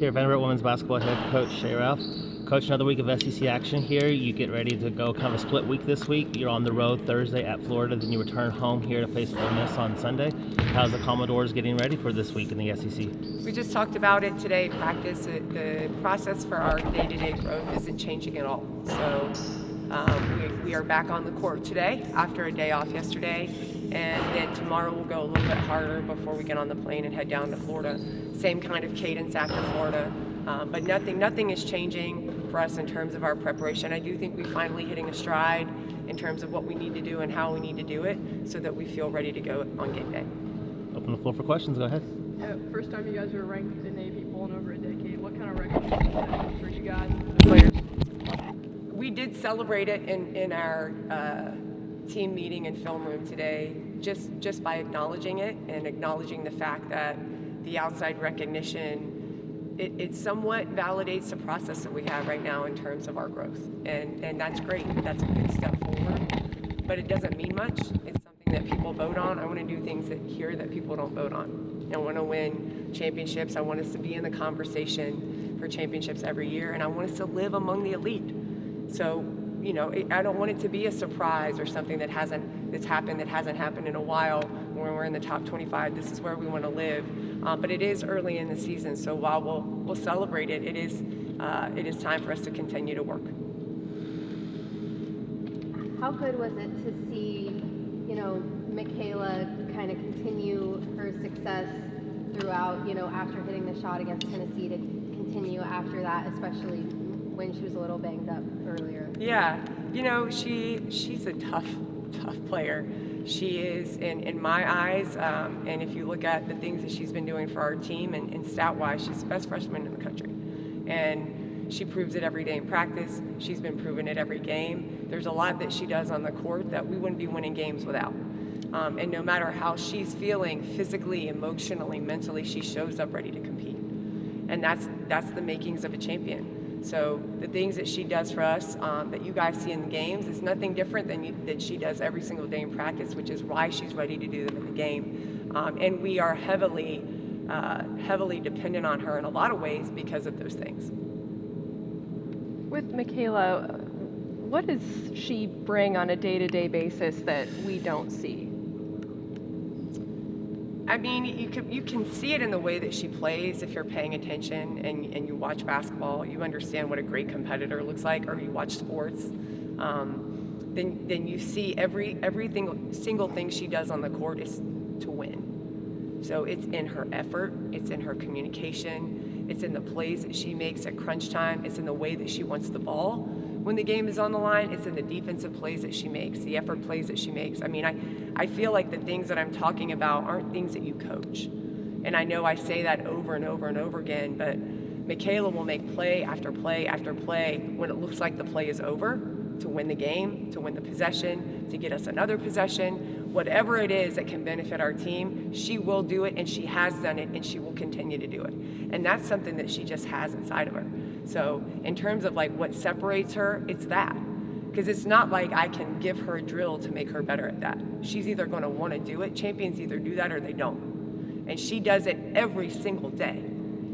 Here, Vanderbilt women's basketball head coach Shea Ralph. Coach, another week of SEC action here. You get ready to go kind of a split week this week. You're on the road Thursday at Florida, then you return home here to face Ole Miss on Sunday. How's the Commodores getting ready for this week in the SEC? We just talked about it today, practice. The process for our day-to-day growth isn't changing at all. So we are back on the court today after a day off yesterday, and then tomorrow we'll go a little bit harder before we get on the plane and head down to Florida. Same kind of cadence after Florida, but nothing is changing for us in terms of our preparation. I do think we're finally hitting a stride in terms of what we need to do and how we need to do it so that we feel ready to go on game day. Open the floor for questions. Go ahead. First time you guys were ranked in the Navy poll in over a decade. What kind of recognition is that for you guys and the players? We did celebrate it in our team meeting and film room today, just by acknowledging it and acknowledging the fact that the outside recognition, it somewhat validates the process that we have right now in terms of our growth. And that's great. That's a good step forward. But it doesn't mean much. It's something that people vote on. I want to do things here that people don't vote on. I want to win championships. I want us to be in the conversation for championships every year. And I want us to live among the elite. So, I don't want it to be a surprise or something that hasn't happened in a while. When we're in the top 25, this is where we want to live. But it is early in the season, so while we'll celebrate it, it is time for us to continue to work. How good was it to see, Michaela kind of continue her success throughout, after hitting the shot against Tennessee, to continue after that, especially when she was a little banged up earlier? Yeah, she's a tough player. She is, in my eyes, and if you look at the things that she's been doing for our team and stat-wise, she's the best freshman in the country. And she proves it every day in practice. She's been proving it every game. There's a lot that she does on the court that we wouldn't be winning games without. And no matter how she's feeling physically, emotionally, mentally, she shows up ready to compete. And that's the makings of a champion. So the things that she does for us that you guys see in the games is nothing different than she does every single day in practice, which is why she's ready to do them in the game. And we are heavily dependent on her in a lot of ways because of those things. With Michaela, what does she bring on a day-to-day basis that we don't see? I mean, you can see it in the way that she plays. If you're paying attention and you watch basketball, you understand what a great competitor looks like, or you watch sports, then you see every single thing she does on the court is to win. So it's in her effort, it's in her communication, it's in the plays that she makes at crunch time, it's in the way that she wants the ball. When the game is on the line, it's in the defensive plays that she makes, the effort plays that she makes. I mean, I feel like the things that I'm talking about aren't things that you coach. And I know I say that over and over and over again, but Michaela will make play after play after play when it looks like the play is over, to win the game, to win the possession, to get us another possession. Whatever it is that can benefit our team, she will do it, and she has done it, and she will continue to do it. And that's something that she just has inside of her. So in terms of what separates her, it's that. Because it's not like I can give her a drill to make her better at that. She's either going to want to do it. Champions either do that or they don't. And she does it every single day.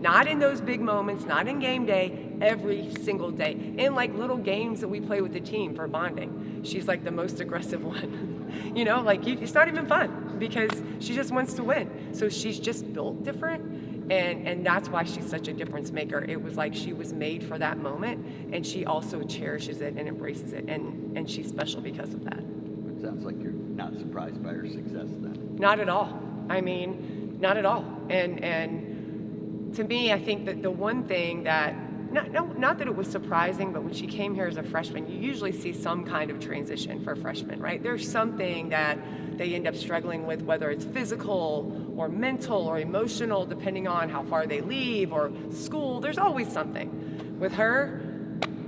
Not in those big moments, not in game day, every single day. In little games that we play with the team for bonding. She's the most aggressive one. It's not even fun because she just wants to win. So she's just built different. And that's why she's such a difference maker. It was like she was made for that moment, and she also cherishes it and embraces it, and she's special because of that. It sounds like you're not surprised by her success then. Not at all. I mean, not at all. And to me, I think that the one thing that, not that it was surprising, but when she came here as a freshman, you usually see some kind of transition for freshmen, right? There's something that they end up struggling with, whether it's physical or mental or emotional, depending on how far they leave, or school. There's always something. With her,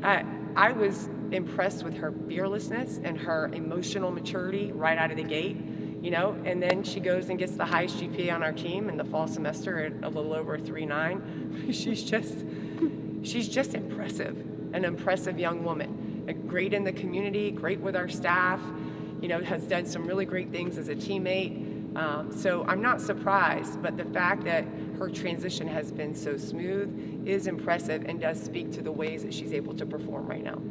I was impressed with her fearlessness and her emotional maturity right out of the gate, and then she goes and gets the highest GPA on our team in the fall semester at a little over 3.9. She's just impressive, an impressive young woman, great in the community, great with our staff, has done some really great things as a teammate. So I'm not surprised, but the fact that her transition has been so smooth is impressive and does speak to the ways that she's able to perform right now.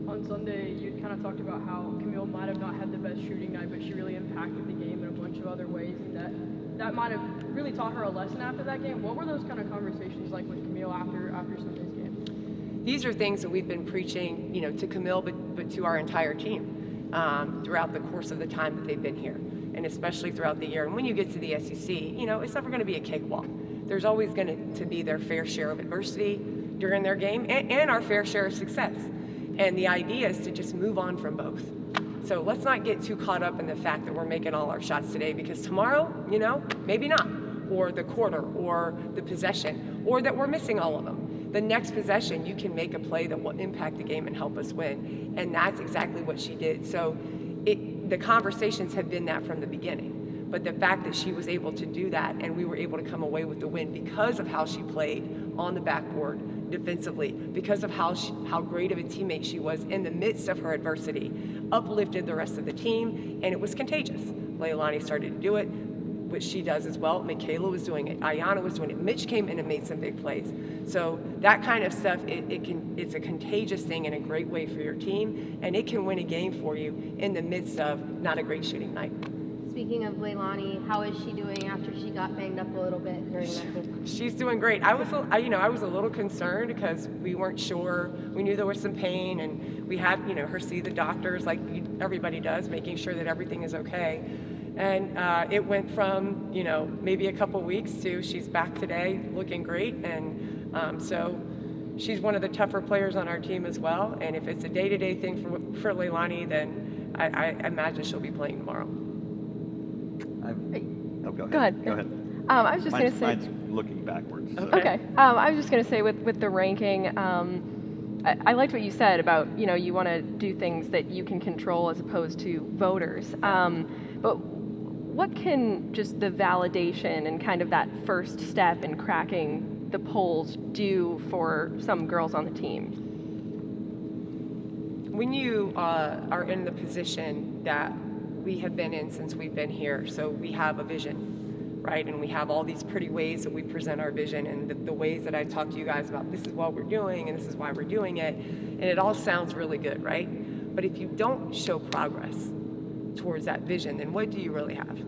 On Sunday, you kind of talked about how Camille might have not had the best shooting night, but she really impacted the game in a bunch of other ways, and that might have really taught her a lesson after that game. What were those kind of conversations like with Camille after Sunday's game? These are things that we've been preaching, to Camille, but to our entire team throughout the course of the time that they've been here, and especially throughout the year. And when you get to the SEC, it's never going to be a cakewalk. There's always going to be their fair share of adversity during their game and our fair share of success. And the idea is to just move on from both. So let's not get too caught up in the fact that we're making all our shots today, because tomorrow, maybe not, or the quarter, or the possession, or that we're missing all of them. The next possession, you can make a play that will impact the game and help us win. And that's exactly what she did. So the conversations have been that from the beginning. But the fact that she was able to do that and we were able to come away with the win because of how she played on the backboard defensively, because of how great of a teammate she was in the midst of her adversity, uplifted the rest of the team, and it was contagious. Leilani started to do it, which she does as well. Michaela was doing it. Ayanna was doing it. Mitch came in and made some big plays. So that kind of stuff, it's a contagious thing and a great way for your team, and it can win a game for you in the midst of not a great shooting night. Speaking of Leilani, how is she doing after she got banged up a little bit during that game? She's doing great. I was a little concerned because we weren't sure. We knew there was some pain, and we had, her see the doctors like everybody does, making sure that everything is okay. And it went from, maybe a couple weeks to she's back today looking great. And so she's one of the tougher players on our team as well. And if it's a day-to-day thing for Leilani, then I imagine she'll be playing tomorrow. Go ahead. Go ahead. Go ahead. I was just going to say. Mine's looking backwards. So. Okay. I was just going to say with the ranking, I liked what you said about, you want to do things that you can control as opposed to voters. But what can just the validation and kind of that first step in cracking the polls do for some girls on the team? When you are in the position that we have been in since we've been here, so we have a vision, right? And we have all these pretty ways that we present our vision, and the ways that I talk to you guys about, this is what we're doing and this is why we're doing it, and it all sounds really good, right? But if you don't show progress towards that vision, then what do you really have?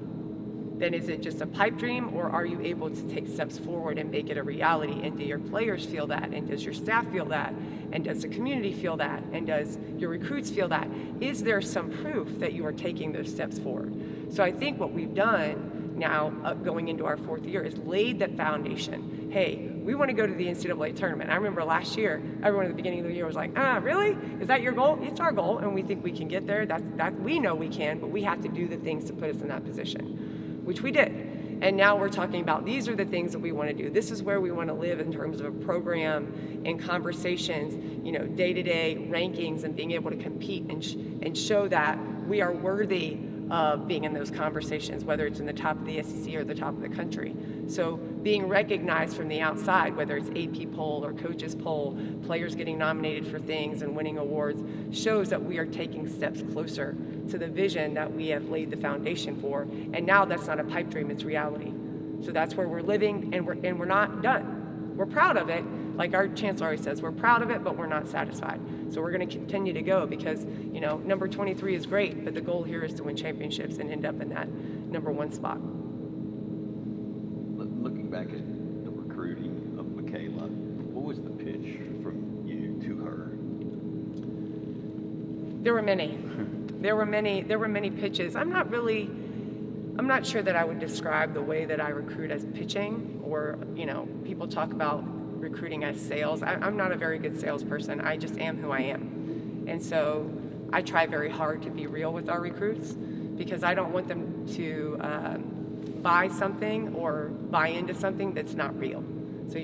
Then is it just a pipe dream, or are you able to take steps forward and make it a reality? And do your players feel that? And does your staff feel that? And does the community feel that? And does your recruits feel that? Is there some proof that you are taking those steps forward? So I think what we've done now, going into our fourth year, is laid that foundation. Hey, we want to go to the NCAA tournament. I remember last year, everyone at the beginning of the year was like, really? Is that your goal? It's our goal, and we think we can get there. That we know we can, but we have to do the things to put us in that position, which we did. And now we're talking about these are the things that we want to do. This is where we want to live in terms of a program and conversations, day-to-day rankings, and being able to compete and show that we are worthy of being in those conversations, whether it's in the top of the SEC or the top of the country. So being recognized from the outside, whether it's AP poll or coaches poll, players getting nominated for things and winning awards, shows that we are taking steps closer to the vision that we have laid the foundation for. And now that's not a pipe dream, it's reality. So that's where we're living, and we're not done. We're proud of it. Like our chancellor always says, we're proud of it, but we're not satisfied. So we're going to continue to go because, number 23 is great, but the goal here is to win championships and end up in that number one spot. Looking back at the recruiting of Michaela, what was the pitch from you to her? There were many. There were many pitches. I'm not sure that I would describe the way that I recruit as pitching, or, people talk about recruiting as sales. I'm not a very good salesperson. I just am who I am. And so I try very hard to be real with our recruits, because I don't want them to buy something or buy into something that's not real. So,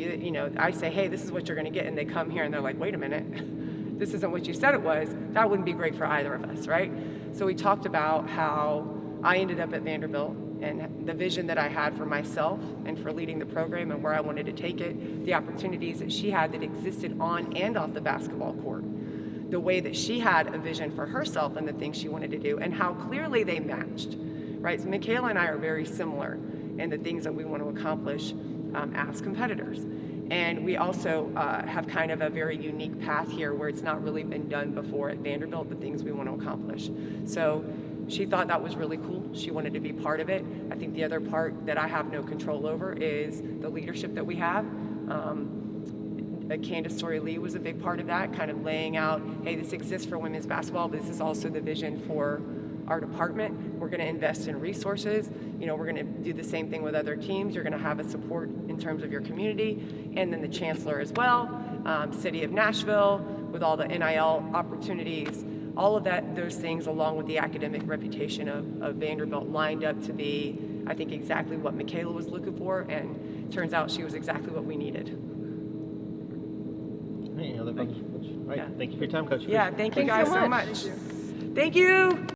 I say, hey, this is what you're going to get. And they come here and they're like, wait a minute, this isn't what you said it was. That wouldn't be great for either of us, right? So we talked about how I ended up at Vanderbilt and the vision that I had for myself and for leading the program and where I wanted to take it, the opportunities that she had that existed on and off the basketball court, the way that she had a vision for herself and the things she wanted to do, and how clearly they matched, right? So Michaela and I are very similar in the things that we want to accomplish. as competitors. And we also have kind of a very unique path here where it's not really been done before at Vanderbilt, the things we want to accomplish. So she thought that was really cool. She wanted to be part of it. I think the other part that I have no control over is the leadership that we have. Candace Story-Lee was a big part of that, kind of laying out, hey, this exists for women's basketball, but this is also the vision for our department. We're going to invest in resources. You know, we're going to do the same thing with other teams. You're going to have a support in terms of your community, and then the chancellor as well, City of Nashville, with all the NIL opportunities, all of that, those things, along with the academic reputation of Vanderbilt, lined up to be, I think, exactly what Michaela was looking for, and turns out she was exactly what we needed. Any other questions? All right, Yeah. thank you for your time, Coach. Yeah, thank you Thanks guys so so much. much. Thank you.